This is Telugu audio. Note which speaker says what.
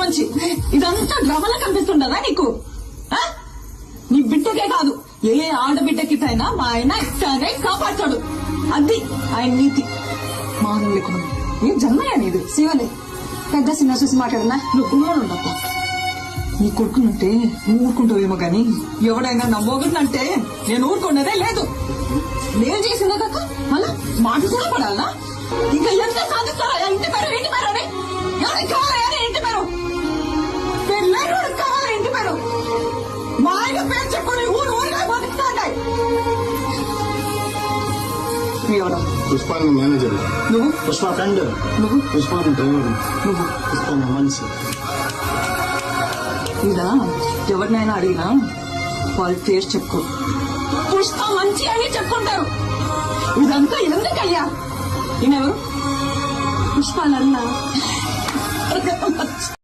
Speaker 1: మంచి ఇదంతా డ్రామాలా కనిపిస్తుండదా నీకు? నీ బిడ్డకే కాదు ఏ ఆడబిడ్డకిటైనా మా ఆయన ఇట్లానే కాపాడతాడు. అది ఆయన నీతి. మానవ లేకుండా ఏం జన్మయ్యా నీది?
Speaker 2: శివలే పెద్ద సినిమా చూసి మాట్లాడనా?
Speaker 1: నువ్వు గుమ్మలు ఉండప్ప. నీ కొడుకునంటే నువ్వు ఊరుకుంటావేమో గాని ఎవడైనా నా మొగుడినంటే నేను ఊరుకున్నదే లేదు. నేను చేసిందా కాక మళ్ళా మాట కూడా పడాలనా? ఇంకా ఎంత సాధిస్తారా? ఇంటి పేరు ఇంటి పేరు అని ఎవరికి కావాలని ఇంటి పేరు పెళ్ళైన కావాలి ఇంటి పేరు. మా ఆయన పేరు చెప్పుకొని ఊరు ఊరిగా బతుకుతాయి. ఎవరు?
Speaker 3: పుష్పాన్ని మేనేజర్.
Speaker 1: నువ్వు?
Speaker 3: పుష్ప ఫ్రెండ్.
Speaker 1: నువ్వు?
Speaker 3: పుష్పాన్ని డ్రైవర్.
Speaker 1: నువ్వు?
Speaker 3: పుష్పాన్ని మనిషి.
Speaker 1: ఇలా ఎవరినైనా అడిగినా వాళ్ళ పేరు చెప్పుకో. పుష్ప మంచి అని చెప్పుకుంటారు. ఇదంతా ఎందుకయ్యా? ఈయనెవరు?
Speaker 2: పుష్పాలన్నా